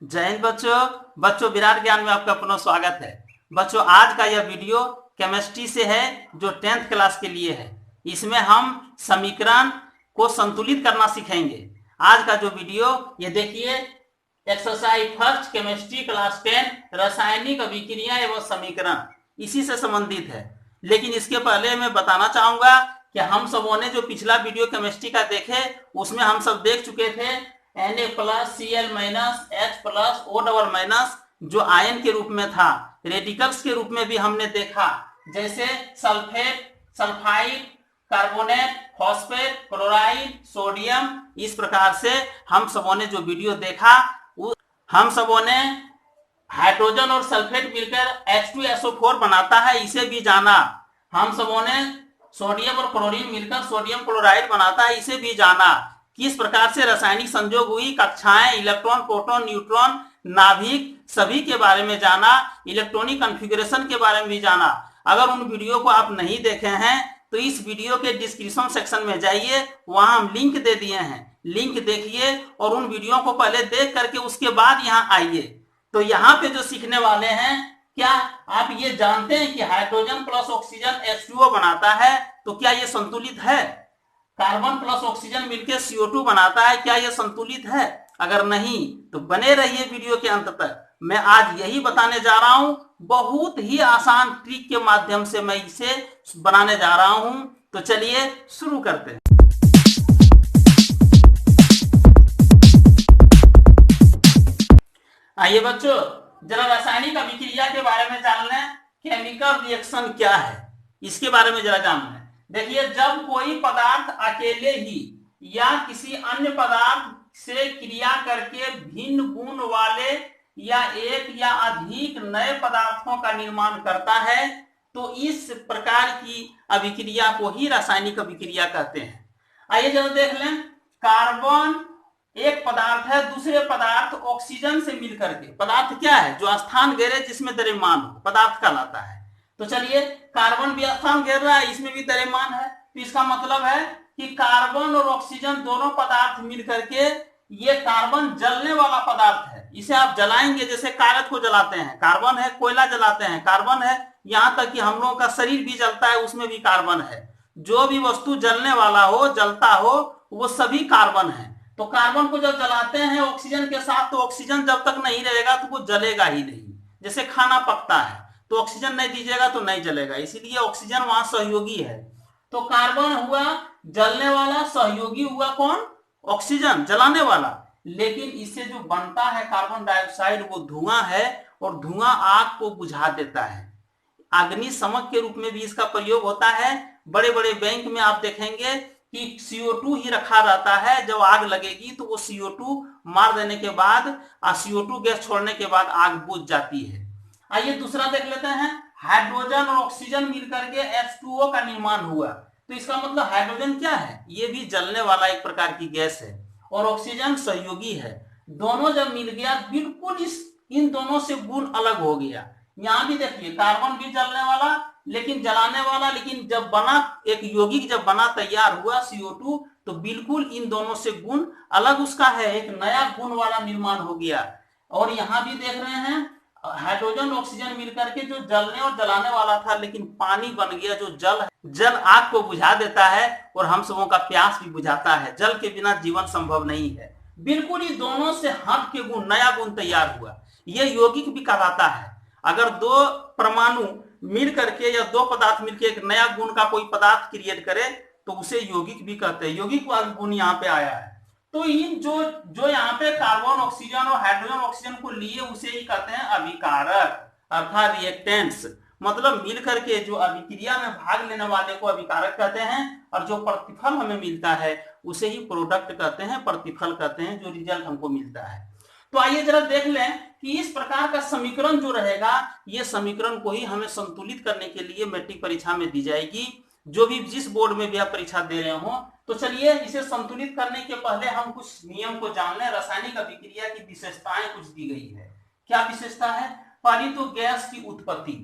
जय हिंद बच्चों विराट ज्ञान में आपका पुनः स्वागत है। बच्चों आज का यह वीडियो केमिस्ट्री से है जो 10th क्लास के लिए है। इसमें हम समीकरण को संतुलित करना सीखेंगे। आज का जो वीडियो ये देखिए, एक्सरसाइज फर्स्ट केमिस्ट्री क्लास 10 रासायनिक अभिक्रिया एवं समीकरण इसी से संबंधित है। लेकिन इसके पहले मैं बताना चाहूंगा कि हम सबों ने जो पिछला वीडियो केमिस्ट्री का देखे उसमें हम सब देख चुके थे Na plus Cl minus H plus O double minus जो आयन के रूप में था, रेडिकल्स के रूप में भी हमने देखा, जैसे sulphate, sulphide, carbonate, phosphate, chloride, sodium. इस प्रकार से हम सबों ने जो वीडियो देखा, हम सबों ने हाइड्रोजन और सल्फेट मिलकर H2SO4 बनाता है, इसे भी जाना। हम सबों ने सोडियम और क्लोरीन मिलकर सोडियम क्लोराइड बनाता है, इसे भी जाना। किस प्रकार से रासायनिक संयोग हुई, कक्षाएं, इलेक्ट्रॉन, प्रोटॉन, न्यूट्रॉन, नाभिक सभी के बारे में जाना। इलेक्ट्रॉनिक कॉन्फ़िगरेशन के बारे में भी जाना। अगर उन वीडियो को आप नहीं देखे हैं तो इस वीडियो के डिस्क्रिप्शन सेक्शन में जाइए, वहां हम लिंक दे दिए हैं, लिंक देखिए और उन वीडियो को पहले देख करके उसके बाद यहाँ आइए। तो यहाँ पे जो सीखने वाले हैं, क्या आप ये जानते हैं कि हाइड्रोजन प्लस ऑक्सीजन H2O बनाता है, तो क्या ये संतुलित है? कार्बन प्लस ऑक्सीजन मिलकर CO2 बनाता है, क्या यह संतुलित है? अगर नहीं तो बने रहिए वीडियो के अंत तक। मैं आज यही बताने जा रहा हूं, बहुत ही आसान ट्रिक के माध्यम से मैं इसे बनाने जा रहा हूं। तो चलिए शुरू करते हैं। आइए बच्चों, जरा रासायनिक अभिक्रिया के बारे में जान लें। केमिकल रिएक्शन क्या है इसके बारे में जरा जान लें। देखिए, जब कोई पदार्थ अकेले ही या किसी अन्य पदार्थ से क्रिया करके भिन्न गुण वाले या एक या अधिक नए पदार्थों का निर्माण करता है, तो इस प्रकार की अभिक्रिया को ही रासायनिक अभिक्रिया कहते हैं। आइए जरा देख लें। कार्बन एक पदार्थ है, दूसरे पदार्थ ऑक्सीजन से मिलकर के, पदार्थ क्या है? जो स्थान घेरे जिसमें द्रव्यमान हो, पदार्थ कहलाता है। तो चलिए, कार्बन भी स्थान घेर रहा है, इसमें भी द्रव्यमान है, तो इसका मतलब है कि कार्बन और ऑक्सीजन दोनों पदार्थ मिलकर के ये कार्बन जलने वाला पदार्थ है। इसे आप जलाएंगे, जैसे कागज को जलाते हैं, कार्बन है, कोयला जलाते हैं, कार्बन है, यहां तक कि हम लोगों का शरीर भी जलता है, उसमें भी कार्बन है। जो भी वस्तु जलने वाला हो, जलता हो, वो सभी कार्बन है। तो कार्बन को जब जलाते हैं ऑक्सीजन के साथ, तो ऑक्सीजन जब तक नहीं रहेगा तो वो जलेगा ही नहीं। जैसे खाना पकता है तो ऑक्सीजन नहीं दीजिएगा तो नहीं जलेगा, इसीलिए ऑक्सीजन वहां सहयोगी है। तो कार्बन हुआ जलने वाला, सहयोगी हुआ कौन? ऑक्सीजन जलाने वाला। लेकिन इससे जो बनता है कार्बन डाइऑक्साइड, वो धुआं है, और धुआं आग को बुझा देता है। अग्निशमक के रूप में भी इसका प्रयोग होता है। बड़े बड़े बैंक में आप देखेंगे कि CO2 ही रखा रहता है, जब आग लगेगी तो वो CO2 मार देने के बाद, CO2 गैस छोड़ने के बाद आग बुझ जाती है। आइए दूसरा देख लेते हैं। हाइड्रोजन और ऑक्सीजन मिलकर के H2O का निर्माण हुआ, तो इसका मतलब हाइड्रोजन क्या है? ये भी जलने वाला एक प्रकार की गैस है, और ऑक्सीजन सहयोगी है। दोनों जब मिल गया, बिल्कुल इन दोनों से गुण अलग हो गया। यहां भी देखिए, कार्बन भी जलने वाला लेकिन जलाने वाला, लेकिन जब बना एक यौगिक, जब बना तैयार हुआ CO2, तो बिल्कुल इन दोनों से गुण अलग उसका है, एक नया गुण वाला निर्माण हो गया। और यहां भी देख रहे हैं, हाइड्रोजन ऑक्सीजन मिलकर के जो जलने और जलाने वाला था, लेकिन पानी बन गया, जो जल आग को बुझा देता है और हम सबों का प्यास भी बुझाता है। जल के बिना जीवन संभव नहीं है। बिल्कुल ही दोनों से हट के गुण, नया गुण तैयार हुआ। यह यौगिक भी कहलाता है। अगर दो परमाणु मिल करके या दो पदार्थ मिलकर एक नया गुण का कोई पदार्थ क्रिएट करे, तो उसे यौगिक भी कहते हैं। यौगिक गुण यहाँ पे आया है। तो इन जो यहाँ पे कार्बन ऑक्सीजन और हाइड्रोजन ऑक्सीजन को लिए, उसे ही कहते हैं अभिकारक, अर्थात रिएक्टेंट्स। मतलब मिलकर के जो अभिक्रिया में भाग लेने वाले को अभिकारक कहते हैं, और जो प्रतिफल हमें मिलता है उसे ही प्रोडक्ट कहते हैं, प्रतिफल कहते हैं, जो रिजल्ट हमको मिलता है। तो आइए जरा देख लें कि इस प्रकार का समीकरण जो रहेगा, ये समीकरण को ही हमें संतुलित करने के लिए मैट्रिक परीक्षा में दी जाएगी, जो भी जिस बोर्ड में भी आप परीक्षा दे रहे हो। तो चलिए, इसे संतुलित करने के पहले हम कुछ नियम को जान लें। रासायनिक अभिक्रिया की विशेषताएं कुछ दी गई है। क्या विशेषता है? पहली तो गैस की उत्पत्ति।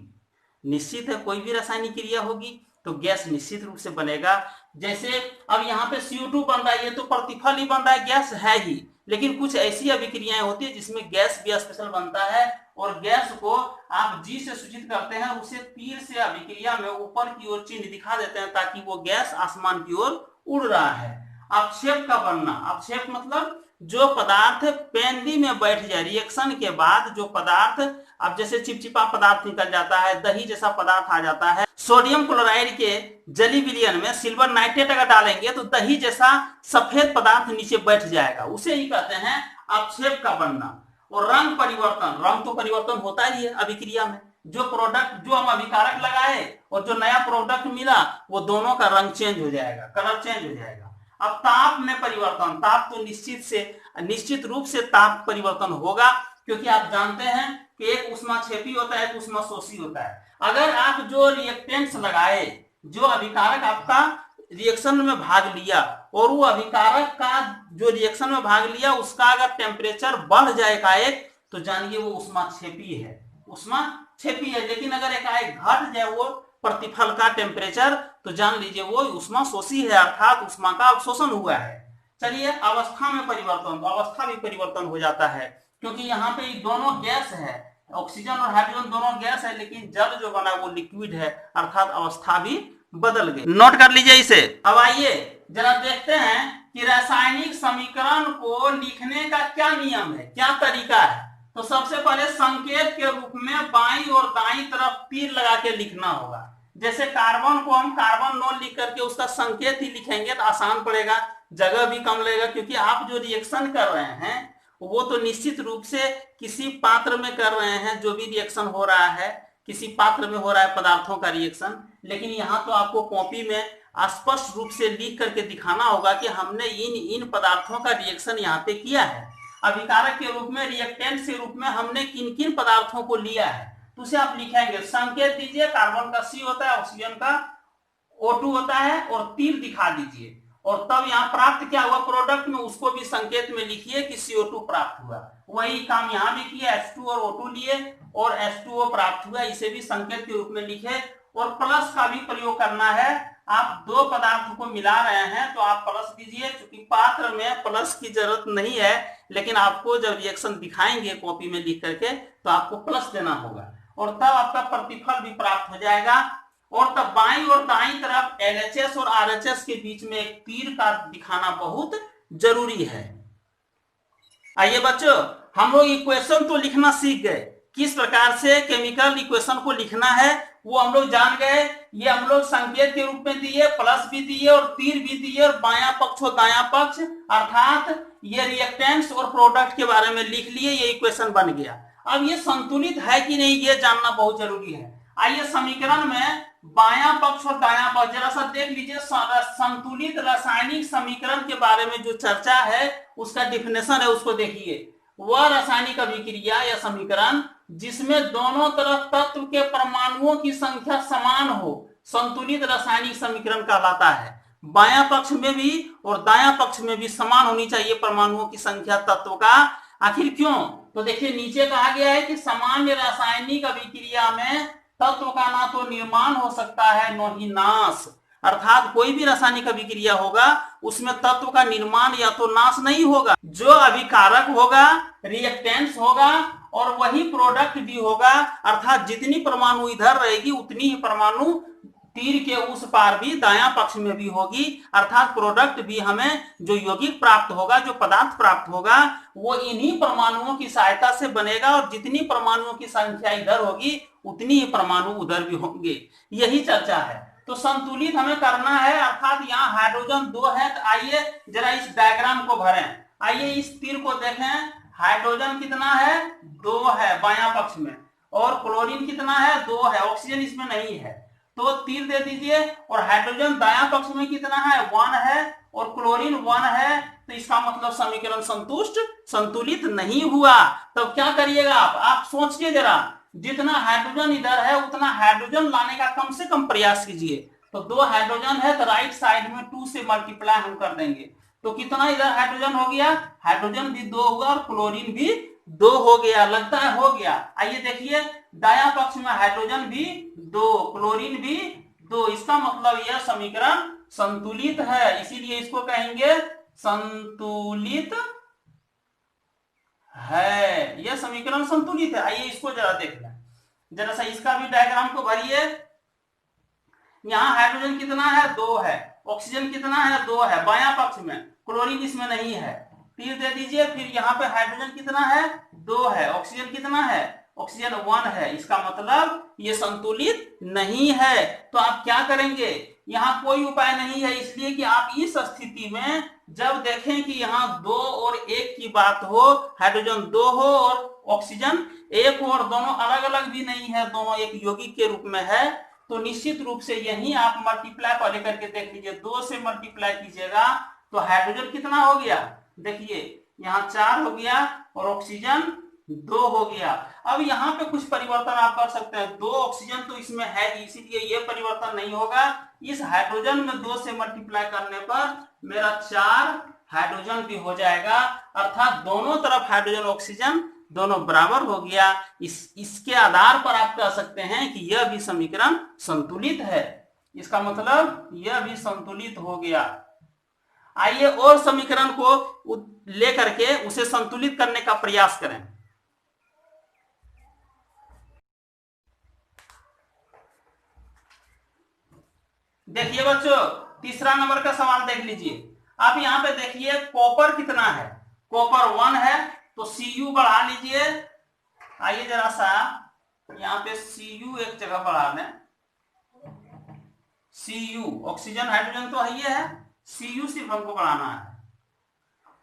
निश्चित है, कोई भी रासायनिक क्रिया होगी तो गैस निश्चित रूप से बनेगा। जैसे अब यहाँ पे CO2 बन रहा है, ये तो प्रतिफल ही बन रहा है, गैस है ही, लेकिन कुछ ऐसी अभिक्रियाएं होती है जिसमें गैस भी स्पेशल बनता है और गैस को आप जी से सूचित करते हैं और उसे तीर से अभिक्रिया में ऊपर की ओर चिन्ह दिखा देते हैं ताकि वो गैस आसमान की ओर उड़ रहा है। अपक्षेप का बनना, अपक्षेप मतलब जो पदार्थ पेंदी में बैठ जाए, रिएक्शन के बाद जो पदार्थ, अब जैसे चिपचिपा पदार्थ निकल जाता है, दही जैसा पदार्थ आ जाता है, सोडियम क्लोराइड के जली विलयन में सिल्वर नाइट्रेट अगर डालेंगे तो दही जैसा सफेद पदार्थ नीचे बैठ जाएगा, उसे ही कहते हैं अपक्षेप का बनना। और रंग परिवर्तन, रंग तो परिवर्तन होता ही है अभिक्रिया में, जो प्रोडक्ट जो हम अभिकारक लगाए और जो नया प्रोडक्ट मिला वो दोनों का रंग चेंज हो जाएगा, कलर चेंज हो जाएगा। अब ताप में परिवर्तन, ताप तो निश्चित रूप से ताप परिवर्तन होगा, क्योंकि आप जानते हैं कि एक ऊष्माक्षेपी होता है, एक ऊष्माशोषी होता है। अगर आप जो रिएक्टेंट्स लगाए, जो अभिकारक आपका रिएक्शन में भाग लिया और वो अभिकारक का जो रिएक्शन में भाग लिया उसका अगर टेम्परेचर बढ़ जाए एकाएक तो जानिए वो ऊष्माक्षेपी है, ऊष्माक्षेपी है। लेकिन अगर एकाएक घट जाए वो प्रतिफल का टेम्परेचर तो जान लीजिए वो ऊष्माशोषी है, अर्थात ऊष्मा का अवशोषण हुआ है। चलिए अवस्था में परिवर्तन, तो अवस्था भी परिवर्तन हो जाता है, क्योंकि यहाँ पे दोनों गैस है, ऑक्सीजन और हाइड्रोजन दोनों गैस है, लेकिन जल जो बना वो लिक्विड है, अर्थात अवस्था भी बदल गई। नोट कर लीजिए इसे। अब आइए जरा देखते हैं कि रासायनिक समीकरण को लिखने का क्या नियम है, क्या तरीका है। तो सबसे पहले संकेत के रूप में बाईं और दाईं तरफ तीर लगा के लिखना होगा। जैसे कार्बन को हम कार्बन नोट लिख करके उसका संकेत ही लिखेंगे तो आसान पड़ेगा, जगह भी कम लगेगा, क्योंकि आप जो रिएक्शन कर रहे हैं वो तो निश्चित रूप से किसी पात्र में कर रहे हैं, जो भी रिएक्शन हो रहा है किसी पात्र में हो रहा है पदार्थों का रिएक्शन। लेकिन यहाँ तो आपको कॉपी में स्पष्ट रूप से लिख करके दिखाना होगा कि हमने इन पदार्थों का रिएक्शन यहाँ पे किया है। अभिकारक के रूप में, रिएक्टेंट के रूप में हमने किन किन पदार्थों को लिया है, तो उसे आप लिखेंगे। संकेत दीजिए, कार्बन का C होता है, ऑक्सीजन का O2 होता है, और तीर दिखा दीजिए। और तब यहाँ प्राप्त क्या हुआ प्रोडक्ट में, उसको भी संकेत में लिखिए कि CO2 प्राप्त हुआ। वही काम यहाँ भी किया, H2 और O2 लिए और H2O प्राप्त हुआ, इसे भी संकेत के रूप में लिखे। और प्लस का भी प्रयोग करना है, आप दो पदार्थ को मिला रहे हैं तो आप प्लस दीजिए, क्योंकि पात्र में प्लस की जरूरत नहीं है, लेकिन आपको जब रिएक्शन दिखाएंगे कॉपी में लिख करके तो आपको प्लस देना होगा, और तब आपका प्रतिफल भी प्राप्त हो जाएगा। और तब बाईं और दाईं तरफ LHS और RHS के बीच में एक तीर का दिखाना बहुत जरूरी है। आइए बच्चों, हम लोग इक्वेशन तो लिखना सीख गए, किस प्रकार से केमिकल इक्वेशन को लिखना है वो हम लोग जान गए। ये हम लोग संकेत के रूप में दिए, प्लस भी दिए और तीर भी दिए, और बायां पक्ष और दायां पक्ष, अर्थात ये रिएक्टेंट्स और प्रोडक्ट के बारे में लिख लिए, ये इक्वेशन बन गया। अब ये संतुलित है कि नहीं ये जानना बहुत जरूरी है। आइए समीकरण में बायां पक्ष और दायां पक्ष जरा सा देख लीजिए। संतुलित रासायनिक समीकरण के बारे में जो चर्चा है उसका डिफिनेशन है, उसको देखिए। वह रासायनिक अभिक्रिया या समीकरण जिसमें दोनों तरफ तत्व के परमाणुओं की संख्या समान हो, संतुलित रासायनिक समीकरण कहलाता है। बायां पक्ष में भी और दायां पक्ष में भी समान होनी चाहिए परमाणुओं की संख्या तत्व का। आखिर क्यों? तो देखिए नीचे कहा गया है कि सामान्य रासायनिक अभिक्रिया में तत्व का ना तो निर्माण हो सकता है न ही नाश, अर्थात कोई भी रासायनिक अभिक्रिया होगा उसमें तत्व का निर्माण या तो नाश नहीं होगा। जो अभिकारक होगा रिएक्टेंट्स होगा और वही प्रोडक्ट भी होगा, अर्थात जितनी परमाणु इधर रहेगी उतनी ही परमाणु तीर के उस पार भी दायां पक्ष में भी होगी, अर्थात प्रोडक्ट भी हमें जो यौगिक प्राप्त होगा, जो पदार्थ प्राप्त होगा वो इन्हीं परमाणुओं की सहायता से बनेगा, और जितनी परमाणुओं की संख्या इधर होगी उतनी ही परमाणु उधर भी होंगे। यही चर्चा है। तो संतुलित हमें करना है, अर्थात यहाँ हाइड्रोजन 2 है। तो आइए जरा इस डायग्राम को भरें। आइए इस तीर को देखें, हाइड्रोजन कितना है 2 है बायां पक्ष में, और क्लोरीन कितना है 2 है, ऑक्सीजन इसमें नहीं है, तो तीर दे दीजिए। और हाइड्रोजन दायां पक्ष में कितना है 1 है और क्लोरीन 1 है, तो इसका मतलब समीकरण संतुलित नहीं हुआ। तब क्या करिएगा आप सोचिए जरा, जितना हाइड्रोजन इधर है उतना हाइड्रोजन लाने का कम से कम प्रयास कीजिए। तो 2 हाइड्रोजन है तो राइट साइड में 2 से मल्टीप्लाई हम कर देंगे, तो कितना इधर हाइड्रोजन हो गया, हाइड्रोजन भी 2 हुआ और क्लोरीन भी 2 हो गया, लगता है हो गया। आइए देखिए दायां पक्ष में हाइड्रोजन भी 2, क्लोरीन भी 2, इसका मतलब यह समीकरण संतुलित है, इसीलिए इसको कहेंगे संतुलित है, यह समीकरण संतुलित है। आइए इसको जरा देख लें, जरा सा इसका भी डायग्राम को भरिए। यहाँ हाइड्रोजन कितना है, 2 है, ऑक्सीजन कितना है, 2 है, बायां पक्ष में, क्लोरीन इसमें नहीं है, तीर दे दीजिए। फिर यहाँ पे हाइड्रोजन कितना है, 2 है, ऑक्सीजन कितना है, ऑक्सीजन 1 है। इसका मतलब ये संतुलित नहीं है। तो आप क्या करेंगे, यहाँ कोई उपाय नहीं है, इसलिए कि आप इस स्थिति में जब देखें कि यहाँ 2 और 1 की बात हो, हाइड्रोजन 2 हो और ऑक्सीजन 1 हो, और दोनों अलग अलग भी नहीं है, दोनों एक यौगिक के रूप में है, तो निश्चित रूप से यही आप मल्टीप्लाई पहले करके देख लीजिए। 2 से मल्टीप्लाई कीजिएगा तो हाइड्रोजन कितना हो गया, देखिए यहाँ 4 हो गया और ऑक्सीजन 2 हो गया। अब यहाँ पे कुछ परिवर्तन आप कर सकते हैं, 2 ऑक्सीजन तो इसमें है, इसीलिए ये परिवर्तन नहीं होगा। इस हाइड्रोजन में 2 से मल्टीप्लाई करने पर मेरा 4 हाइड्रोजन भी हो जाएगा, अर्थात दोनों तरफ हाइड्रोजन ऑक्सीजन दोनों बराबर हो गया। इसके आधार पर आप कह सकते हैं कि यह भी समीकरण संतुलित है। इसका मतलब यह भी संतुलित हो गया। आइए और समीकरण को लेकर के उसे संतुलित करने का प्रयास करें। देखिए बच्चों, तीसरा नंबर का सवाल देख लीजिए। आप यहाँ पे देखिए कॉपर कितना है, कॉपर 1 है, तो Cu बढ़ा लीजिए। आइए जरा सा यहाँ पे Cu एक जगह बढ़ा लें। Cu ऑक्सीजन हाइड्रोजन तो है, ये है, Cu सिर्फ हमको बढ़ाना है।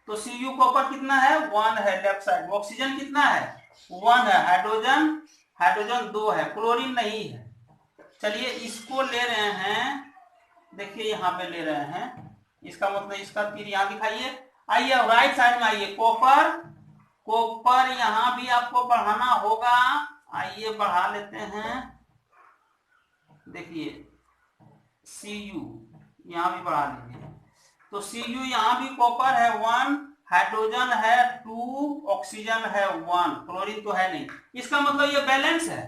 तो Cu कॉपर कितना है, 1 है लेफ्ट साइड। ऑक्सीजन कितना है, 1 है, हाइड्रोजन 2 है, क्लोरीन नहीं है। चलिए इसको ले रहे हैं, देखिए यहाँ पे ले रहे हैं, इसका मतलब इसका तीर यहाँ दिखाइए। आइए राइट साइड में आइए, कॉपर यहाँ भी आपको बढ़ाना होगा। आइए बढ़ा लेते हैं, देखिए Cu यहाँ भी बढ़ा लीजिए। तो Cu यहाँ भी कॉपर है 1, हाइड्रोजन है 2, ऑक्सीजन है 1, क्लोरीन तो है नहीं। इसका मतलब ये बैलेंस है,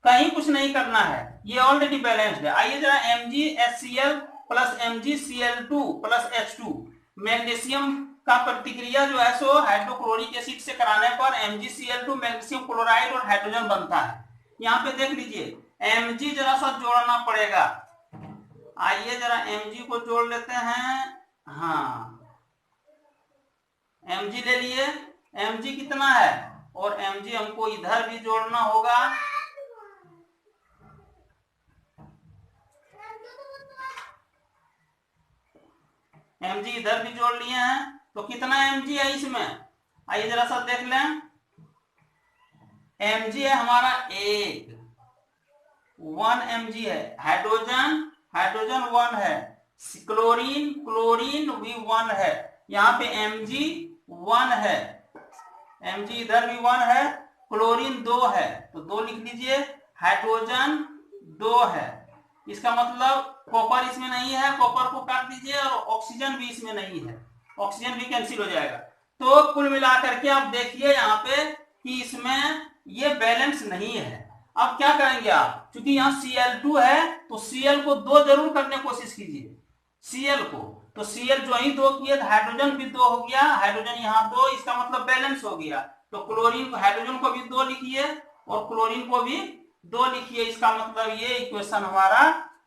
कहीं कुछ नहीं करना है, ये ऑलरेडी बैलेंस्ड है। आइए जरा MgHCl plus MgCl2 plus H2, magnesium का प्रतिक्रिया जो है सो हाइड्रोक्लोरिक एसिड से कराने पर MgCl2 मैग्नीशियम क्लोराइड और हाइड्रोजन बनता है। यहाँ पे देख लीजिए Mg जरा सा जोड़ना पड़ेगा। आइए जरा Mg को जोड़ लेते हैं। हाँ, Mg ले लिए, Mg कितना है, और Mg हमको इधर भी जोड़ना होगा। Mg इधर भी जोड़ लिए हैं, तो कितना Mg है इसमें, आइए जरा सा देख लें। Mg है हमारा 1 Mg है, हाइड्रोजन 1 है, क्लोरीन भी 1 है, यहाँ पे Mg 1 है, Mg इधर भी 1 है, क्लोरीन 2 है, तो 2 लिख लीजिए, हाइड्रोजन 2 है। इसका मतलब कॉपर इसमें नहीं है, कॉपर को काट दीजिए, और ऑक्सीजन भी इसमें नहीं है, ऑक्सीजन भी कैंसिल हो जाएगा। तो कुल मिलाकर के आप देखिए यहाँ पे कि इसमें ये बैलेंस नहीं है। अब क्या करेंगे आप, क्योंकि यहाँ Cl2 है तो Cl को 2 जरूर करने की कोशिश कीजिए, Cl को। तो Cl जो ही 2 किए, हाइड्रोजन भी 2 हो गया, हाइड्रोजन यहाँ 2, इसका मतलब बैलेंस हो गया। तो क्लोरीन को, हाइड्रोजन को भी 2 लिखिए और क्लोरीन को भी 2 लिखिए, इसका मतलब ये इक्वेशन हमारा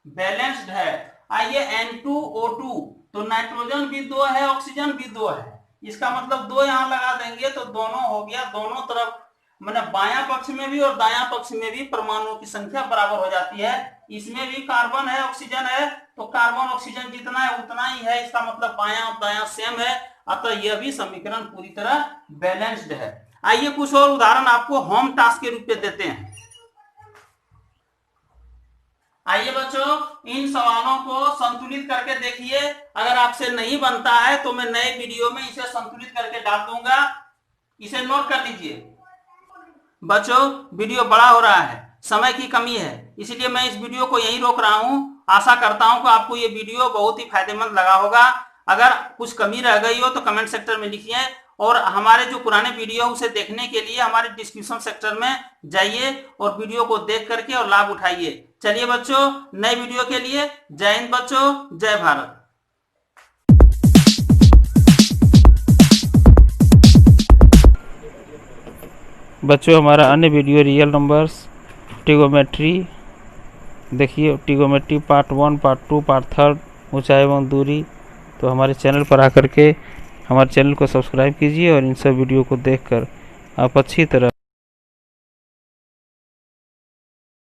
बैलेंस्ड है। आइए N2O2, तो नाइट्रोजन भी 2 है, ऑक्सीजन भी 2 है, इसका मतलब 2 यहाँ लगा देंगे तो दोनों हो गया, दोनों तरफ मतलब बायां पक्ष में भी और दायां पक्ष में भी परमाणुओं की संख्या बराबर हो जाती है। इसमें भी कार्बन है, ऑक्सीजन है, तो कार्बन ऑक्सीजन जितना है उतना ही है, इसका मतलब बायां और दायां सेम है, अतः यह भी समीकरण पूरी तरह बैलेंस्ड है। आइए कुछ और उदाहरण आपको होम टास्क के रूप में देते हैं। आइए बच्चों, इन सवालों को संतुलित करके देखिए। अगर आपसे नहीं बनता है तो मैं नए वीडियो में इसे संतुलित करके डाल दूंगा, इसे नोट कर लीजिए। बच्चों, वीडियो बड़ा हो रहा है, समय की कमी है, इसलिए मैं इस वीडियो को यहीं रोक रहा हूं। आशा करता हूं कि आपको ये वीडियो बहुत ही फायदेमंद लगा होगा। अगर कुछ कमी रह गई हो तो कमेंट सेक्टर में लिखिए, और हमारे जो पुराने वीडियो उसे देखने के लिए हमारे डिस्क्रिप्शन सेक्टर में जाइए और वीडियो को देख करके और लाभ उठाइए। चलिए बच्चों, नए वीडियो के लिए जय हिंद बच्चों, जय भारत। बच्चों हमारा अन्य वीडियो रियल नंबर्स, ट्रिगोमेट्री देखिए, ट्रिगोमेट्री पार्ट 1, पार्ट 2, पार्ट 3, ऊंचाई एवं दूरी, तो हमारे चैनल पर आकर के हमारे चैनल को सब्सक्राइब कीजिए और इन सब वीडियो को देखकर आप अच्छी तरह